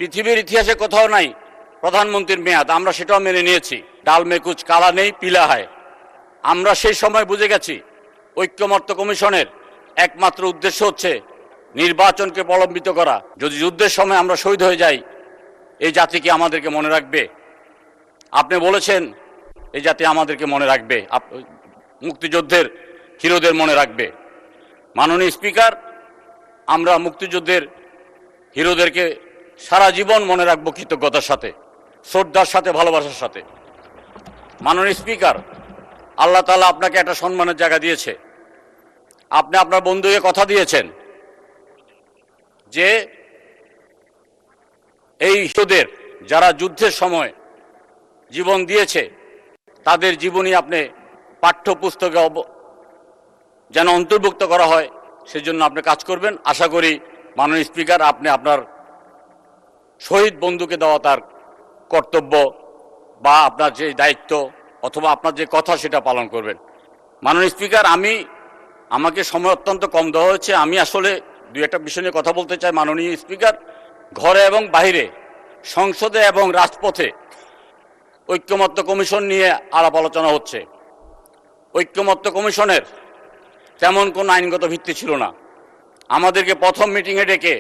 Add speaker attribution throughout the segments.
Speaker 1: পৃথিবীর ইতিহাসে কোথাও নাই প্রধানমন্ত্রীর মেয়াদ, আমরা সেটাও মেনে নিয়েছি। ডাল মে কুচ কালা নেই পিলা হয়। আমরা সেই সময় বুঝে গেছি ঐক্যমত্য কমিশনের একমাত্র উদ্দেশ্য হচ্ছে নির্বাচনকে প্রলম্বিত করা। যদি যুদ্ধের সময় আমরা শহীদ হয়ে যাই, এই জাতি কি আমাদেরকে মনে রাখবে? আপনি বলেছেন এই জাতি আমাদেরকে মনে রাখবে, মুক্তিযুদ্ধের হিরোদের মনে রাখবে। মাননীয় স্পিকার, আমরা মুক্তিযুদ্ধের হিরোদেরকে সারা জীবন মনে রাখবো কৃতজ্ঞতার সাথে, শ্রদ্ধার সাথে, ভালোবাসার সাথে। মাননীয় স্পিকার, আল্লাহ তাআলা আপনাকে একটা সম্মানের জায়গা দিয়েছে। আপনি আপনার বন্ধুকে কথা দিয়েছেন যে এই হিরোদের যারা যুদ্ধের সময় জীবন দিয়েছে তাদের জীবনী আপনি পাঠ্যপুস্তকে যেন অন্তর্ভুক্ত করা হয়, সেজন্য আপনি কাজ করবেন। আশা করি মাননীয় স্পিকার, আপনি আপনার শহীদ বন্ধুকে দেওয়া তার কর্তব্য বা আপনার যে দায়িত্ব অথবা আপনার যে কথা সেটা পালন করবেন। মাননীয় স্পিকার, আমাকে সময় অত্যন্ত কম দেওয়া হয়েছে। আমি আসলে দুই একটা বিষয় নিয়ে কথা বলতে চাই। মাননীয় স্পিকার, ঘরে এবং বাইরে, সংসদে এবং রাজপথে ঐক্যমত্য কমিশন নিয়ে আলাপ আলোচনা হচ্ছে। ঐক্যমত্য কমিশনের তেমন কোনো আইনগত ভিত্তি ছিল না। আমাদেরকে প্রথম মিটিংয়ে ডেকে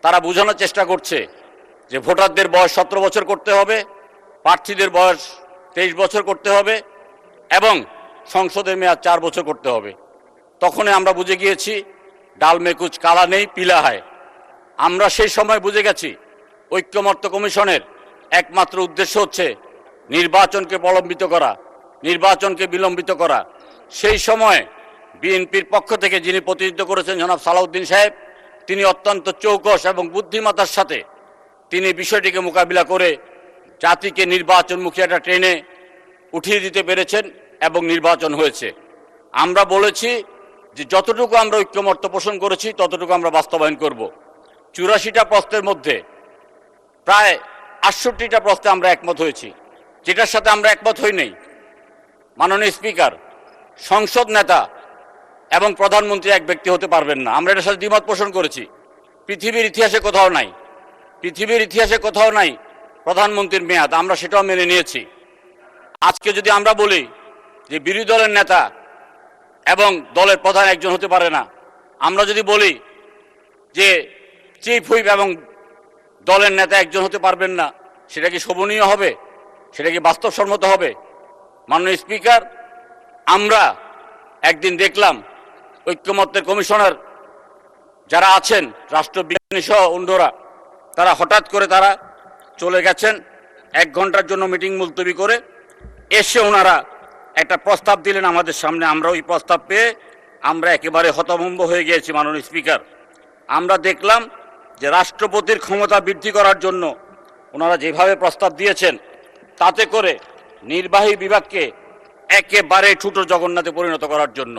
Speaker 1: তারা বোঝানোর চেষ্টা করছে যে ভোটারদের বয়স 17 বছর করতে হবে, প্রার্থীদের বয়স 23 বছর করতে হবে এবং সংসদের মেয়াদ 4 বছর করতে হবে। তখনই আমরা বুঝে গিয়েছি ডাল মে কুচ কালা নেই পিলা হয়। আমরা সেই সময় বুঝে গেছি ঐক্যমত্য কমিশনের একমাত্র উদ্দেশ্য হচ্ছে নির্বাচনকে প্রলম্বিত করা, নির্বাচনকে বিলম্বিত করা। সেই সময় বিএনপির পক্ষ থেকে যিনি প্রতিনিধিত্ব করেছেন জনাব সালাউদ্দিন সাহেব, তিনি অত্যন্ত চৌকস এবং বুদ্ধিমত্তার সাথে তিনি বিষয়টিকে মোকাবিলা করে জাতিকে নির্বাচনমুখী একটা ট্রেনে উঠিয়ে দিতে পেরেছেন এবং নির্বাচন হয়েছে। আমরা বলেছি যে যতটুকু আমরা ঐক্যমত্য পোষণ করেছি ততটুকু আমরা বাস্তবায়ন করব। 84টা প্রশ্নের মধ্যে প্রায় 68টা প্রশ্নে আমরা একমত হয়েছি। যেটার সাথে আমরা একমত হই নাই, মাননীয় স্পিকার, সংসদ নেতা এবং প্রধানমন্ত্রী এক ব্যক্তি হতে পারবেন না। আমরা এটার সাথে দ্বিমত পোষণ করেছি। পৃথিবীর ইতিহাসে কোথাও নাই, পৃথিবীর ইতিহাসে কোথাও নাই প্রধানমন্ত্রীর মেয়াদ, আমরা সেটাও মেনে নিয়েছি। আজকে যদি আমরা বলি যে বিরোধী দলের নেতা এবং দলের প্রধান একজন হতে পারে না, আমরা যদি বলি যে চিফ হুইপ এবং দলের নেতা একজন হতে পারবেন না, সেটা কি শোভনীয় হবে? সেটা কি বাস্তবসম্মত হবে? মাননীয় স্পিকার, আমরা একদিন দেখলাম ঐক্যমত্যের কমিশনার যারা আছেন, রাষ্ট্রবিজ্ঞানী সহ অন্যরা, তারা হঠাৎ করে তারা চলে গেছেন 1 ঘন্টার জন্য মিটিং মুলতবি করে। এসে ওনারা একটা প্রস্তাব দিলেন আমাদের সামনে। আমরা ওই প্রস্তাব পেয়ে আমরা একেবারে হতভম্ব হয়ে গিয়েছি। মাননীয় স্পিকার, আমরা দেখলাম যে রাষ্ট্রপতির ক্ষমতা বৃদ্ধি করার জন্য ওনারা যেভাবে প্রস্তাব দিয়েছেন, তাতে করে নির্বাহী বিভাগকে একেবারে ছোট জগন্নাথে পরিণত করার জন্য